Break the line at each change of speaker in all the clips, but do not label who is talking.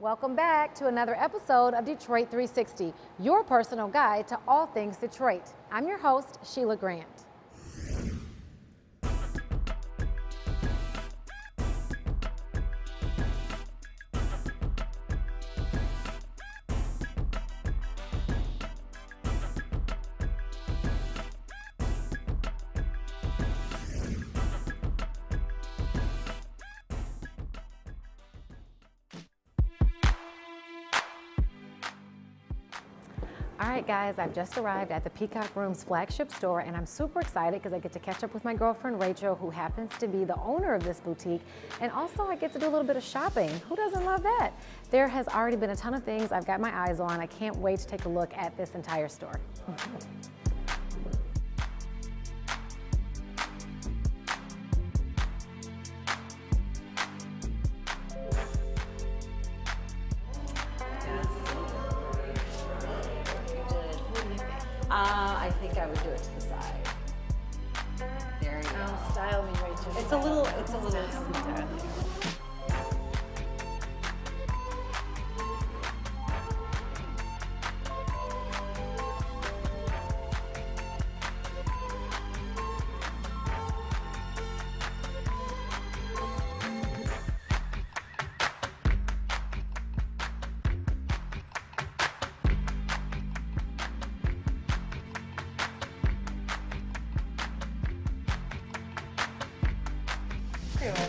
Welcome back to another episode of Detroit 360, your personal guide to all things Detroit. I'm your host, Sheila Grant. All right, guys, I've just arrived at the Peacock Room's flagship store, and I'm super excited because I get to catch up with my girlfriend, Rachel, who happens to be the owner of this boutique. And also I get to do a little bit of shopping. Who doesn't love that? There has already been a ton of things I've got my eyes on. I can't wait to take a look at this entire store. I think I would do it to the side. There you go.
Style me, Rachel.
It's a little sweeter.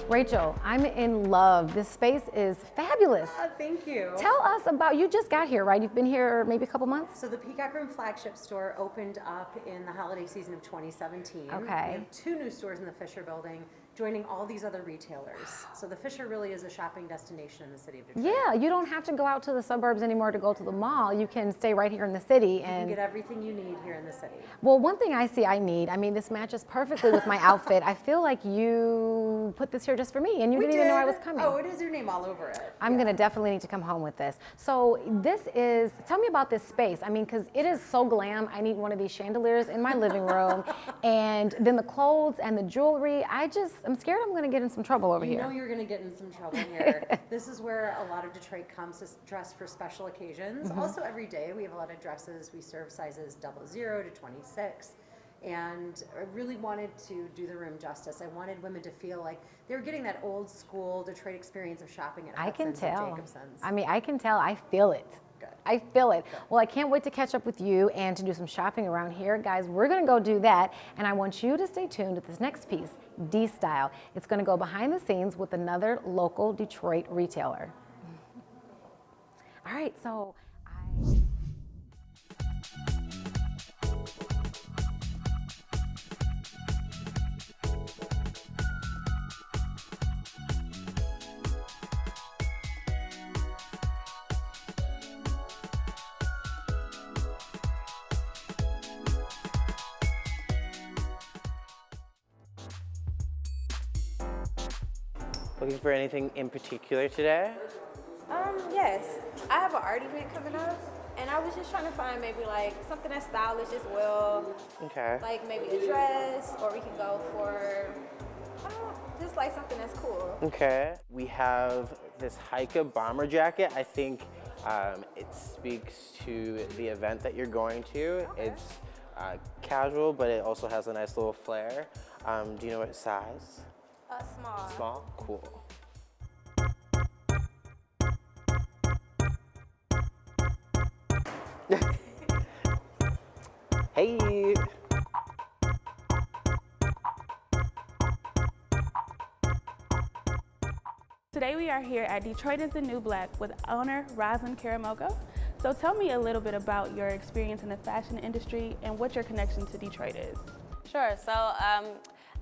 Rachel, I'm in love. This space is fabulous.
Thank you.
Tell us about, you just got here, right? You've been here maybe a couple months?
So the Peacock Room flagship store opened up in the holiday season of 2017.
Okay.
We have 2 new stores in the Fisher building, joining all these other retailers. So the Fisher really is a shopping destination in the city of Detroit.
Yeah, you don't have to go out to the suburbs anymore to go to the mall. You can stay right here in the city.
You can get everything you need here in the city.
Well, one thing I see I need, I mean, this matches perfectly with my outfit. I feel like you put this here just for me, and you didn't even know I was coming.
Oh, it is your name all over it.
I'm gonna definitely need to come home with this. So this is, tell me about this space. I mean, because it is so glam. I need one of these chandeliers in my living room. And then the clothes and the jewelry. I'm scared I'm gonna get in some trouble over here.
You know you're gonna get in some trouble here. This is where a lot of Detroit comes to dress for special occasions. Also every day we have a lot of dresses. We serve sizes 00 to 26. And I really wanted to do the room justice. I wanted women to feel like they were getting that old school Detroit experience of shopping at Hudson's and Jacobson's.
I mean, I can tell. I feel it.
Good.
I feel it.
Good.
Well, I can't wait to catch up with you and to do some shopping around here. Guys, we're going to go do that. And I want you to stay tuned to this next piece, D-Style. It's going to go behind the scenes with another local Detroit retailer. All right, so
Looking for anything in particular today?
Yes. I have an art event coming up, and I was just trying to find maybe like something that's stylish as well.
Okay.
Like maybe a dress, or we can go for, just like something that's cool.
Okay. We have this Hika bomber jacket. I think it speaks to the event that you're going to.
Okay.
It's casual, but it also has a nice little flair. Do you know what size?
Small.
Small? Cool. Hey!
Today we are here at Detroit is the New Black with owner Roslyn Karamogo. So tell me a little bit about your experience in the fashion industry and what your connection to Detroit is.
Sure. So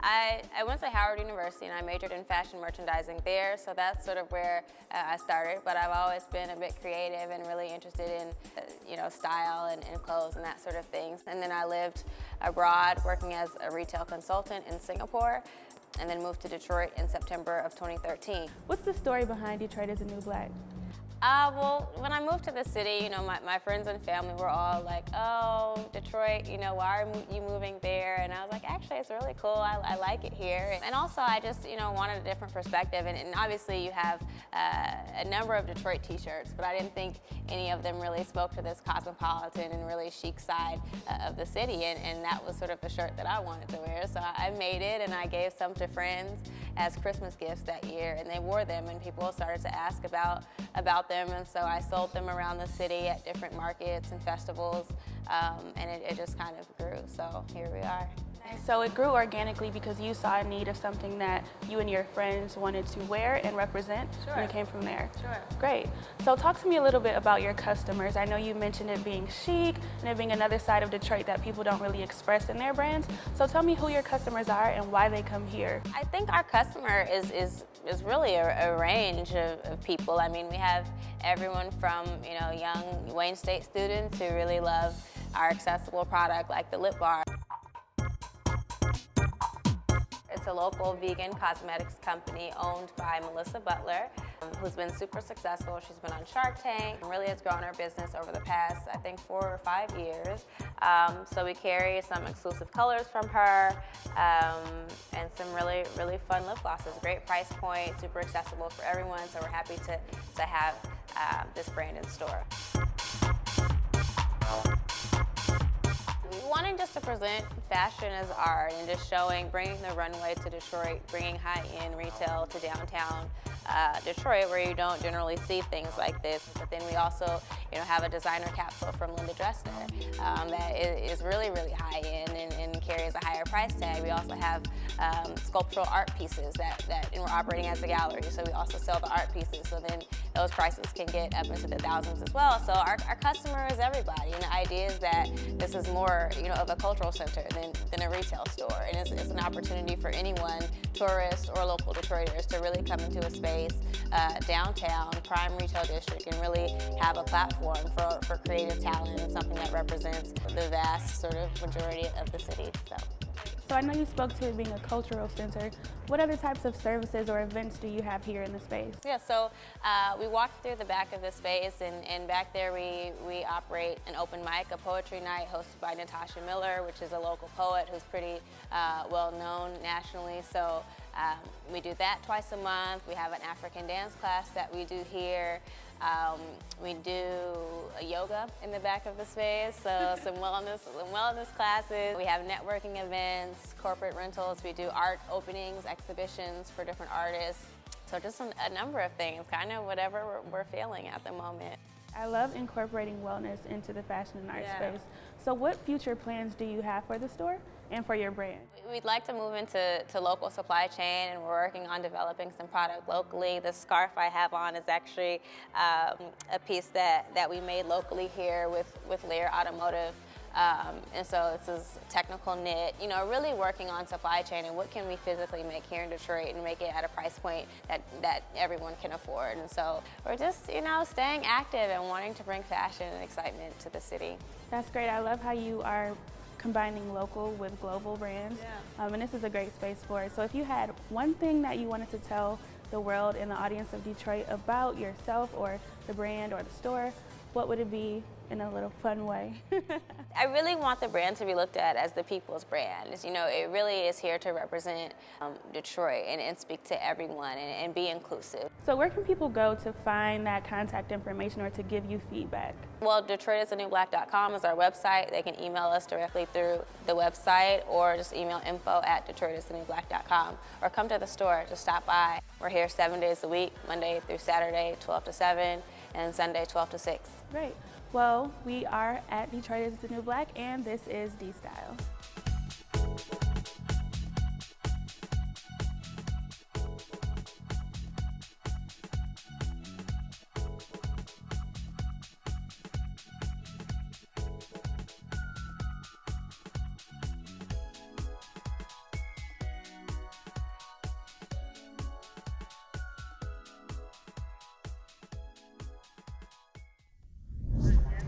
I went to Howard University and I majored in fashion merchandising there, so that's sort of where I started. But I've always been a bit creative and really interested in, style and clothes and that sort of things. And then I lived abroad working as a retail consultant in Singapore, and then moved to Detroit in September of 2013.
What's the story behind Detroit is the New Black?
Well, when I moved to the city, you know, my friends and family were all like, oh, Detroit, you know, why are you moving there? And I was like, actually, it's really cool. I like it here. And also, I just, you know, wanted a different perspective. And obviously, you have a number of Detroit t-shirts, but I didn't think any of them really spoke to this cosmopolitan and really chic side of the city. And that was sort of the shirt that I wanted to wear. So I made it, and I gave some to friends as Christmas gifts that year. And they wore them, and people started to ask about them, and so I sold them around the city at different markets and festivals, and it just kind of grew, so here we are.
So it grew organically because you saw a need of something that you and your friends wanted to wear and represent,
Sure.
and it came from there.
Sure.
Great. So talk to me a little bit about your customers. I know you mentioned it being chic and it being another side of Detroit that people don't really express in their brands. So tell me who your customers are and why they come here.
I think our customer is really a range of people. I mean, we have everyone from, you know, young Wayne State students who really love our accessible product like the lip bar. It's a local vegan cosmetics company owned by Melissa Butler, who's been super successful. She's been on Shark Tank and really has grown her business over the past, I think, 4 or 5 years. So we carry some exclusive colors from her and some really, really fun lip glosses. Great price point, super accessible for everyone. So we're happy to have this brand in store. Wanting just to present fashion as art and just bringing the runway to Detroit, bringing high-end retail to downtown Detroit, where you don't generally see things like this. But then we also, you know, have a designer capsule from Linda Dressner that is really, really high-end and carries a higher price tag. We also have sculptural art pieces and we're operating as a gallery, so we also sell the art pieces. So then those prices can get up into the thousands as well. So our customer is everybody, and the idea is that this is more, you know, of a cultural center than a retail store, and it's an opportunity for anyone, tourists or local Detroiters, to really come into a space downtown, prime retail district, and really have a platform for creative talent and something that represents the vast sort of majority of the city.
So I know you spoke to it being a cultural center. What other types of services or events do you have here in the space?
Yeah, so we walked through the back of the space, and back there we operate an open mic, a poetry night hosted by Natasha Miller, which is a local poet who's pretty well known nationally. So we do that twice a month. We have an African dance class that we do here. We do a yoga in the back of the space, so some wellness classes. We have networking events, corporate rentals. We do art openings, exhibitions for different artists. So just a number of things, kind of whatever we're feeling at the moment.
I love incorporating wellness into the fashion and art space. So what future plans do you have for the store and for your brand?
We'd like to move into local supply chain, and we're working on developing some product locally. The scarf I have on is actually a piece that we made locally here with Layer Automotive. And so this is technical knit, you know, really working on supply chain and what can we physically make here in Detroit and make it at a price point that everyone can afford. And so we're just, you know, staying active and wanting to bring fashion and excitement to the city.
That's great. I love how you are combining local with global brands. And this is a great space for it. So if you had one thing that you wanted to tell the world and the audience of Detroit about yourself or the brand or the store, what would it be in a little fun way?
I really want the brand to be looked at as the people's brand. You know, it really is here to represent Detroit and speak to everyone and be inclusive.
So where can people go to find that contact information or to give you feedback?
Well, DetroitisTheNewBlack.com is our website. They can email us directly through the website or just email info@DetroitisTheNewBlack.com or come to the store, just stop by. We're here 7 days a week, Monday through Saturday, 12 to 7, and Sunday, 12 to 6.
Great. Well, we are at Detroit is the New Black, and this is D-Style.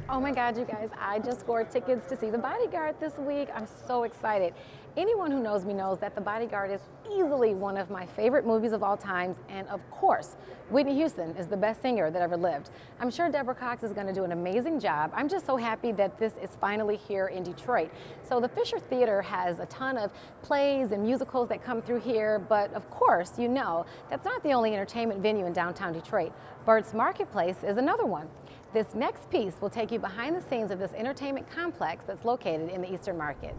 Oh my God, you guys, I just scored tickets to see The Bodyguard this week. I'm so excited. Anyone who knows me knows that The Bodyguard is easily one of my favorite movies of all times, and of course, Whitney Houston is the best singer that ever lived. I'm sure Deborah Cox is going to do an amazing job. I'm just so happy that this is finally here in Detroit. So the Fisher Theater has a ton of plays and musicals that come through here, but of course, you know, that's not the only entertainment venue in downtown Detroit. Berts Marketplace is another one. This next piece will take you behind the scenes of this entertainment complex that's located in the Eastern Market.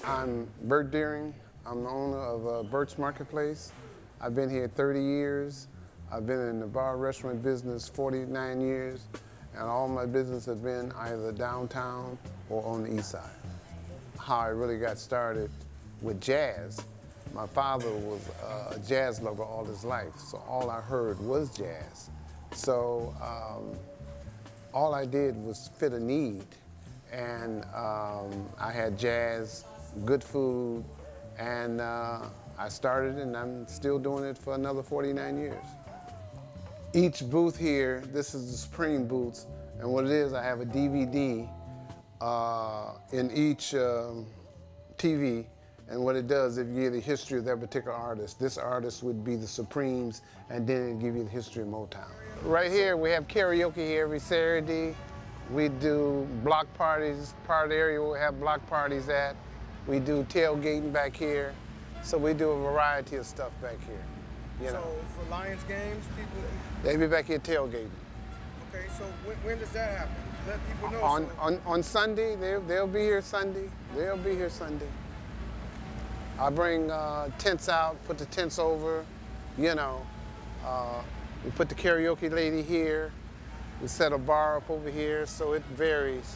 I'm Bert Deering. I'm the owner of Berts Marketplace. I've been here 30 years. I've been in the bar restaurant business 49 years, and all my business has been either downtown or on the east side. How I really got started with jazz, my father was a jazz lover all his life, so all I heard was jazz. So all I did was fit a need, and I had jazz, good food, and I started, and I'm still doing it for another 49 years. Each booth here, this is the Supreme booths, and what it is, I have a DVD in each TV, and what it does, it gives you the history of that particular artist. This artist would be the Supremes, and then it give you the history of Motown. Right here, we have karaoke here every Saturday. We do block parties, part area where we have block parties at. We do tailgating back here. So we do a variety of stuff back here. You know.
So for Lions games, people...
They be back here tailgating.
Okay, so when does that happen? Let people know.
On Sunday, they'll be here Sunday. They'll be here Sunday. I bring tents out, put the tents over, you know. We put the karaoke lady here. We set a bar up over here, so it varies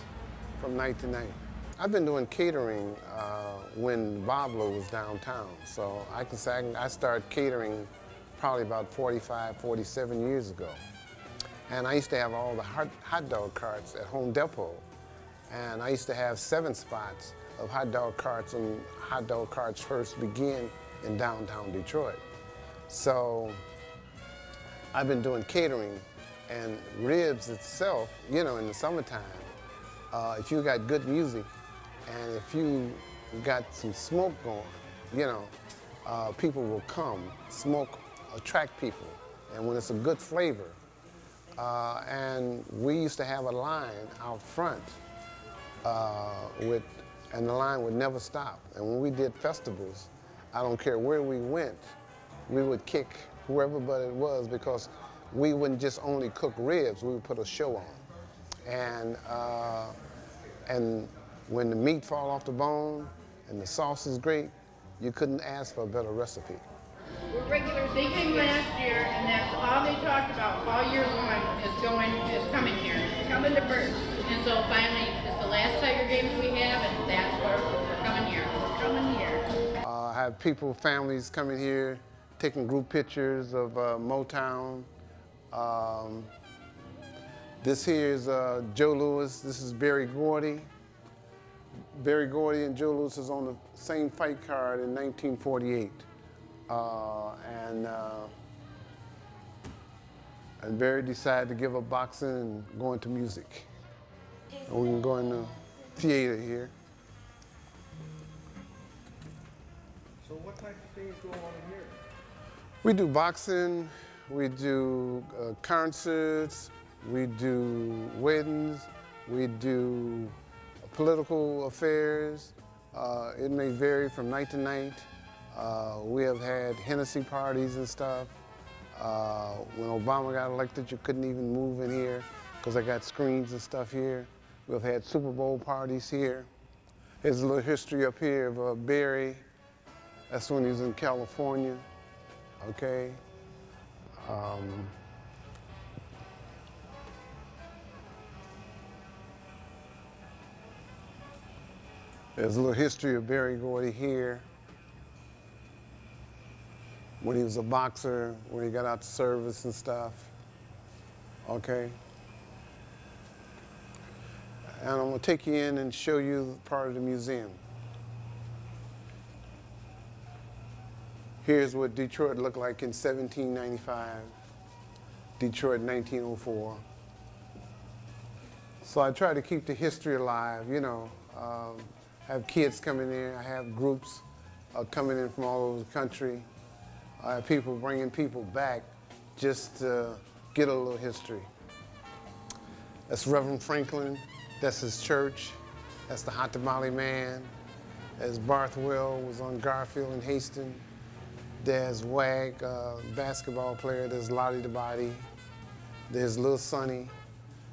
from night to night. I've been doing catering when Boblo was downtown, so I can say I started catering probably about 45, 47 years ago. And I used to have all the hot dog carts at Home Depot, and I used to have 7 spots of hot dog carts when hot dog carts first began in downtown Detroit. So I've been doing catering, and ribs itself, you know, in the summertime, if you got good music and if you got some smoke going, you know, people will come. Smoke attract people, and when it's a good flavor. And we used to have a line out front and the line would never stop. And when we did festivals, I don't care where we went, we would kick whoever but it was, because we wouldn't just only cook ribs, we would put a show on. And when the meat fall off the bone and the sauce is great, you couldn't ask for a better recipe.
We're regulars. They came last year, and that's all they talked about all year long is coming here, coming to Berts. And so finally, it's the last Tiger games we have, and that's where we're coming here. We're coming here.
I have people, families coming here, taking group pictures of Motown. This here is Joe Louis. This is Berry Gordy. Berry Gordy and Joe Louis is on the same fight card in 1948. And Berry decided to give up boxing and go into music. And we can go in the theater here.
So what type of things go on in here?
We do boxing, we do concerts, we do weddings, we do political affairs. It may vary from night to night. We have had Hennessy parties and stuff. When Obama got elected, you couldn't even move in here because I got screens and stuff here. We've had Super Bowl parties here. There's a little history up here of Berry. That's when he was in California, okay? There's a little history of Berry Gordy here. When he was a boxer, when he got out to service and stuff, okay? And I'm gonna take you in and show you part of the museum. Here's what Detroit looked like in 1795, Detroit 1904. So I try to keep the history alive, you know. Have kids coming in, I have groups coming in from all over the country. I have people bringing people back just to get a little history. That's Reverend Franklin, that's his church. That's the Hot Tamale Man. There's Barthwell, was on Garfield and Hastings. There's Wag, basketball player. There's Lottie the Body. There's Lil Sonny.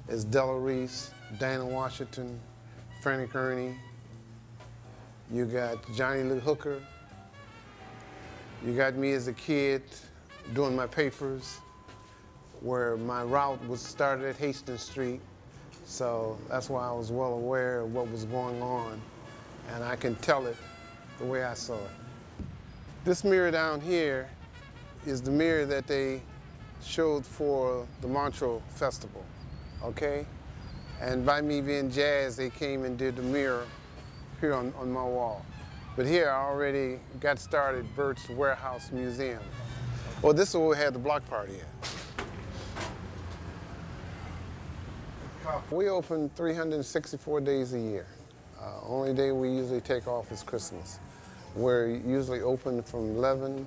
There's Della Reese, Dana Washington, Frantic Ernie. You got Johnny Lee Hooker. You got me as a kid doing my papers, where my route was started at Hastings Street. So that's why I was well aware of what was going on, and I can tell it the way I saw it. This mirror down here is the mirror that they showed for the Montreux Festival, okay? And by me being jazz, they came and did the mirror here on my wall. But here I already got started Berts Warehouse Museum. Well, this is where we had the block party at. We open 364 days a year. Only day we usually take off is Christmas. We're usually open from 11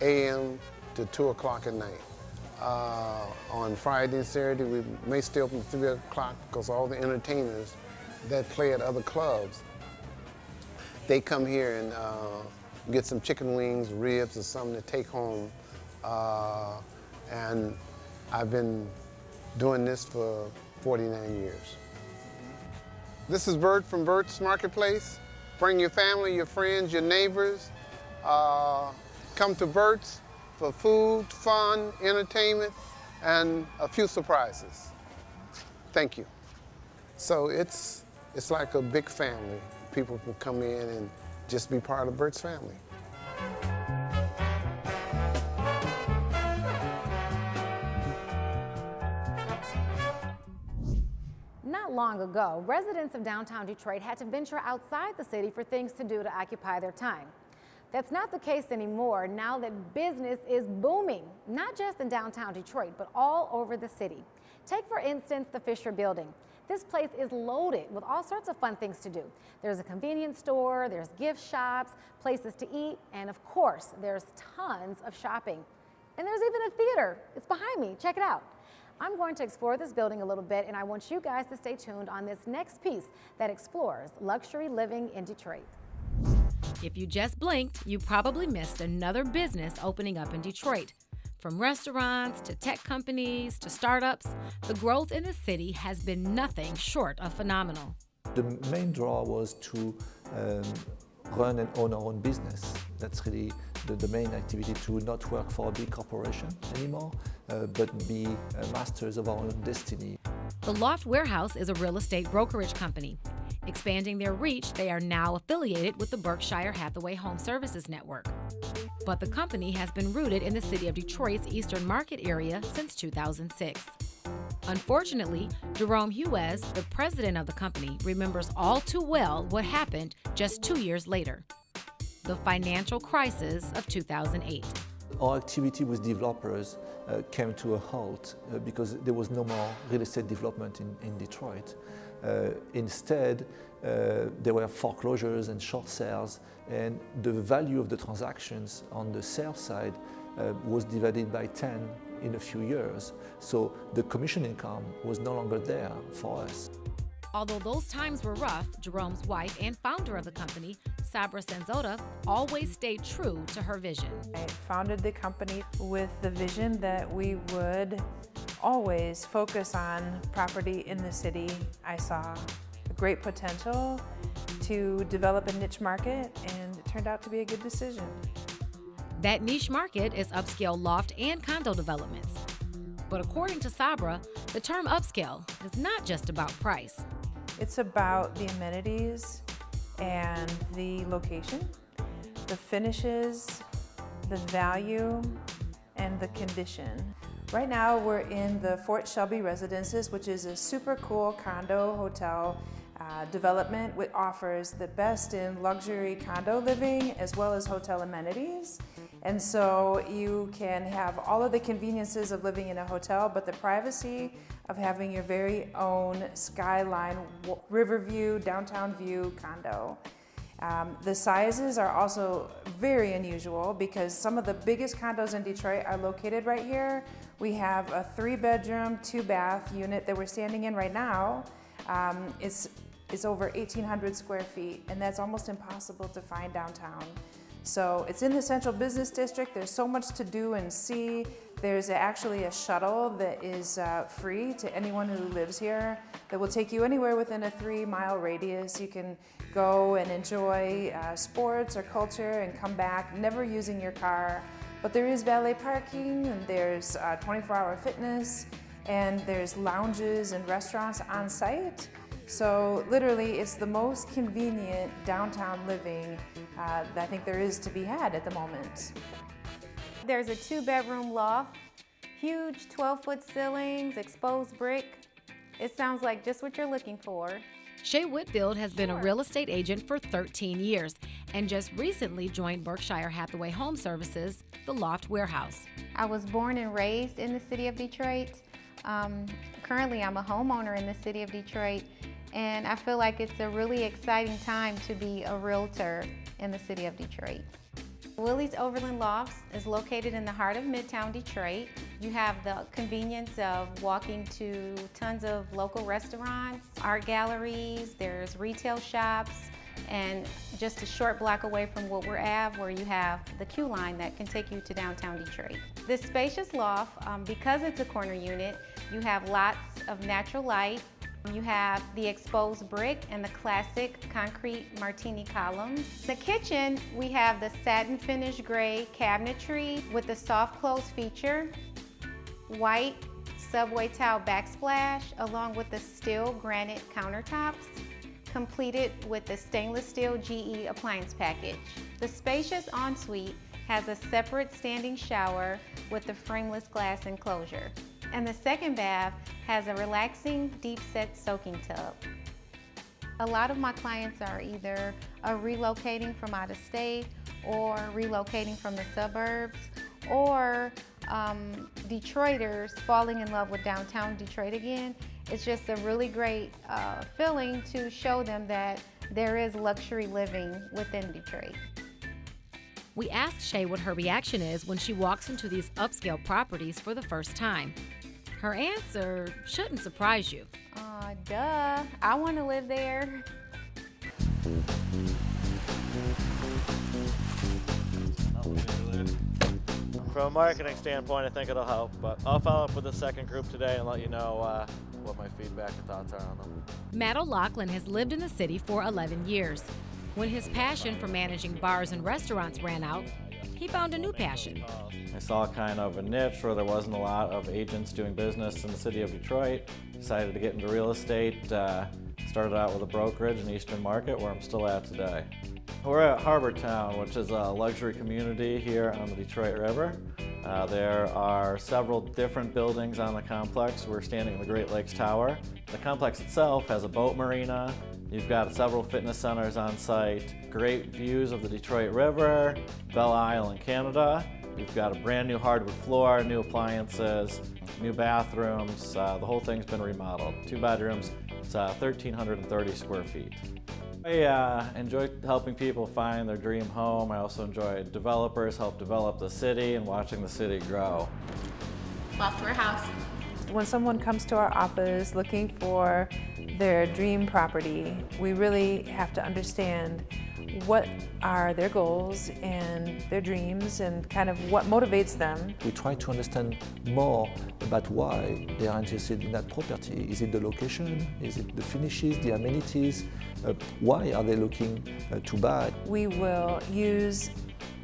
a.m. to 2 o'clock at night. On Friday and Saturday, we may stay open 3 o'clock because all the entertainers that play at other clubs, they come here and get some chicken wings, ribs, or something to take home. And I've been doing this for 49 years. This is Bert from Berts Marketplace. Bring your family, your friends, your neighbors. Come to Berts for food, fun, entertainment, and a few surprises. Thank you. So it's like a big family. People can come in and just be part of Berts family.
Not long ago, residents of downtown Detroit had to venture outside the city for things to do to occupy their time. That's not the case anymore now that business is booming, not just in downtown Detroit, but all over the city. Take, for instance, the Fisher Building. This place is loaded with all sorts of fun things to do. There's a convenience store, there's gift shops, places to eat, and of course, there's tons of shopping. And there's even a theater. It's behind me. Check it out. I'm going to explore this building a little bit, and I want you guys to stay tuned on this next piece that explores luxury living in Detroit.
If you just blinked, you probably missed another business opening up in Detroit. From restaurants to tech companies to startups, the growth in the city has been nothing short of phenomenal.
The main draw was to run and own our own business. That's really the main activity, to not work for a big corporation anymore, but be masters of our own destiny.
The Loft Warehouse is a real estate brokerage company. Expanding their reach, they are now affiliated with the Berkshire Hathaway Home Services Network. But the company has been rooted in the city of Detroit's Eastern Market area since 2006. Unfortunately, Jerome Huez, the president of the company, remembers all too well what happened just 2 years later: the financial crisis of 2008.
Our activity with developers came to a halt because there was no more real estate development in Detroit. Instead, there were foreclosures and short sales, and the value of the transactions on the sales side was divided by 10 in a few years. So the commission income was no longer there for us.
Although those times were rough, Jerome's wife and founder of the company, Sabra Senzota, always stayed true to her vision.
I founded the company with the vision that we would always focus on property in the city. I saw a great potential to develop a niche market, and it turned out to be a good decision.
That niche market is upscale loft and condo developments. But according to Sabra, the term upscale is not just about price.
It's about the amenities and the location, the finishes, the value, and the condition. Right now we're in the Fort Shelby Residences, which is a super cool condo hotel development which offers the best in luxury condo living as well as hotel amenities. And so you can have all of the conveniences of living in a hotel, but the privacy of having your very own skyline, river view, downtown view condo. The sizes are also very unusual because some of the biggest condos in Detroit are located right here. We have a 3-bedroom, 2-bath unit that we're standing in right now. It's over 1,800 square feet, and that's almost impossible to find downtown. So it's in the central business district. There's so much to do and see. There's actually a shuttle that is free to anyone who lives here that will take you anywhere within a 3-mile radius. You can go and enjoy sports or culture and come back, never using your car. But there is valet parking, and there's 24-hour fitness, and there's lounges and restaurants on site. So literally, it's the most convenient downtown living that I think there is to be had at the moment.
There's a 2-bedroom loft, huge 12-foot ceilings, exposed brick. It sounds like just what you're looking for.
Shay Whitfield has been a real estate agent for 13 years and just recently joined Berkshire Hathaway Home Services, the Loft Warehouse.
I was born and raised in the city of Detroit. Currently, I'm a homeowner in the city of Detroit, and I feel like it's a really exciting time to be a realtor in the city of Detroit. Willie's Overland Lofts is located in the heart of Midtown Detroit. You have the convenience of walking to tons of local restaurants, art galleries, there's retail shops, and just a short block away from Woodward Ave where you have the Q line that can take you to downtown Detroit. This spacious loft, because it's a corner unit, you have lots of natural light. You have the exposed brick and the classic concrete martini columns. The kitchen, we have the satin finish gray cabinetry with the soft close feature, white subway tile backsplash, along with the steel granite countertops, completed with the stainless steel GE appliance package. The spacious ensuite has a separate standing shower with the frameless glass enclosure. And the second bath has a relaxing, deep-set soaking tub. A lot of my clients are either relocating from out of state or relocating from the suburbs, or Detroiters falling in love with downtown Detroit again. It's just a really great feeling to show them that there is luxury living within Detroit.
We asked Shay what her reaction is when she walks into these upscale properties for the first time. Her answer shouldn't surprise you.
Duh, I want to live there.
From a marketing standpoint, I think it'll help, but I'll follow up with the second group today and let you know what my feedback and thoughts are on them.
Matt O'Loughlin has lived in the city for 11 years. When his passion for managing bars and restaurants ran out, he found a new passion.
I saw kind of a niche where there wasn't a lot of agents doing business in the city of Detroit. Decided to get into real estate. Started out with a brokerage in Eastern Market, where I'm still at today. We're at Harbor Town, which is a luxury community here on the Detroit River. There are several different buildings on the complex. We're standing in the Great Lakes Tower. The complex itself has a boat marina. You've got several fitness centers on site, great views of the Detroit River, Belle Isle in Canada. You've got a brand new hardwood floor, new appliances, new bathrooms. The whole thing's been remodeled. 2 bedrooms, it's 1,330 square feet. I enjoy helping people find their dream home. I also enjoy developers help develop the city and watching the city grow.
Loftware House.
When someone comes to our office looking for their dream property, we really have to understand what are their goals and their dreams and kind of what motivates them.
We try to understand more about why they are interested in that property. Is it the location? Is it the finishes, the amenities? Why are they looking to buy?
We will use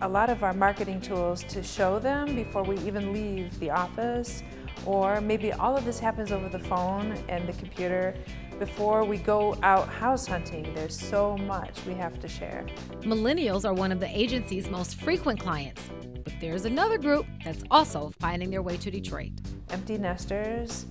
a lot of our marketing tools to show them before we even leave the office, or maybe all of this happens over the phone and the computer before we go out house hunting. There's so much we have to share.
Millennials are one of the agency's most frequent clients, but there's another group that's also finding their way to Detroit.
Empty nesters,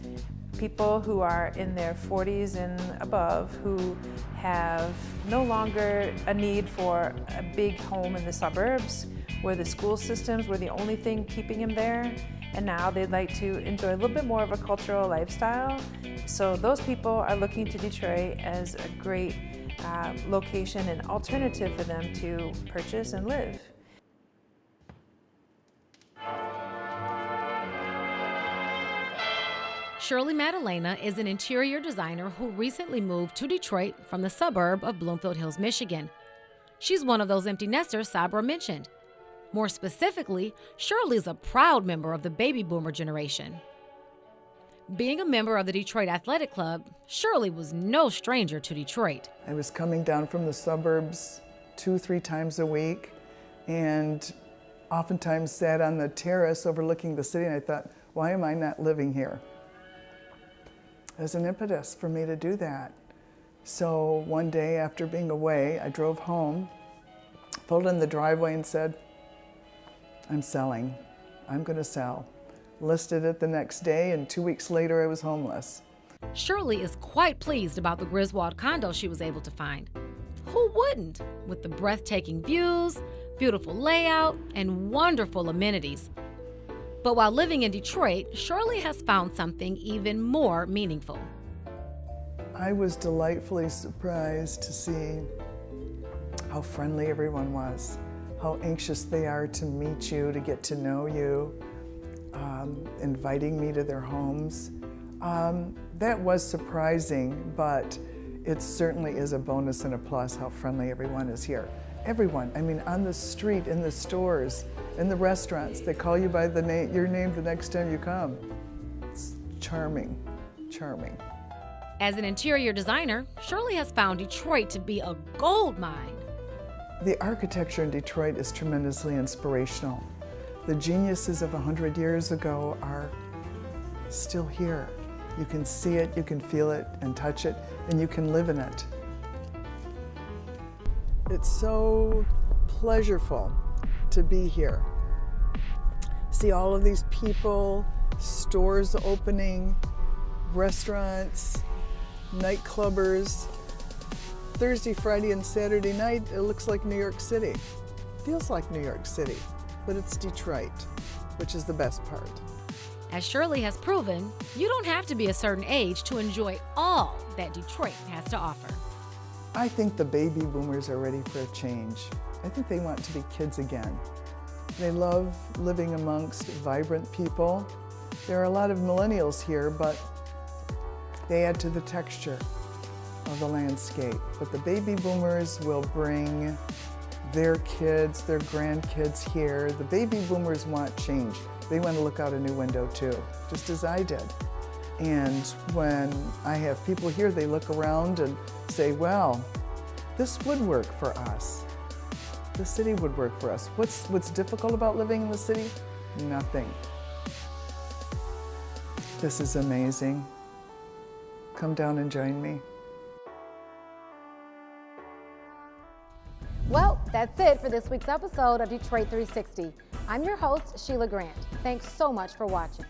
people who are in their 40s and above who have no longer a need for a big home in the suburbs. where the school systems were the only thing keeping him there, and now they'd like to enjoy a little bit more of a cultural lifestyle. So those people are looking to Detroit as a great location and alternative for them to purchase and live.
Shirley Madalena is an interior designer who recently moved to Detroit from the suburb of Bloomfield Hills, Michigan. She's one of those empty nesters Sabra mentioned. More specifically, Shirley's a proud member of the baby boomer generation. Being a member of the Detroit Athletic Club, Shirley was no stranger to Detroit.
I was coming down from the suburbs 2-3 times a week and oftentimes sat on the terrace overlooking the city, and I thought, why am I not living here? There's an impetus for me to do that. So one day after being away, I drove home, pulled in the driveway and said, I'm selling. I'm going to sell. Listed it the next day, and 2 weeks later I was homeless.
Shirley is quite pleased about the Griswold condo she was able to find. Who wouldn't? With the breathtaking views, beautiful layout, and wonderful amenities. But while living in Detroit, Shirley has found something even more meaningful.
I was delightfully surprised to see how friendly everyone was, how anxious they are to meet you, to get to know you, inviting me to their homes. That was surprising, but it certainly is a bonus and a plus how friendly everyone is here. Everyone, I mean, on the street, in the stores, in the restaurants, they call you by your name the next time you come. It's charming, charming.
As an interior designer, Shirley has found Detroit to be a gold mine.
The architecture in Detroit is tremendously inspirational. The geniuses of 100 years ago are still here. You can see it, you can feel it and touch it, and you can live in it. It's so pleasurable to be here. See all of these people, stores opening, restaurants, nightclubbers. Thursday, Friday, and Saturday night, it looks like New York City. Feels like New York City, but it's Detroit, which is the best part.
As Shirley has proven, you don't have to be a certain age to enjoy all that Detroit has to offer.
I think the baby boomers are ready for a change. I think they want to be kids again. They love living amongst vibrant people. There are a lot of millennials here, but they add to the texture of the landscape. But the baby boomers will bring their kids, their grandkids here. The baby boomers want change. They want to look out a new window too, just as I did. And when I have people here, they look around and say, well, this would work for us. The city would work for us. What's difficult about living in the city? Nothing. This is amazing. Come down and join me.
Well, that's it for this week's episode of Detroit 360. I'm your host, Sheila Grant. Thanks so much for watching.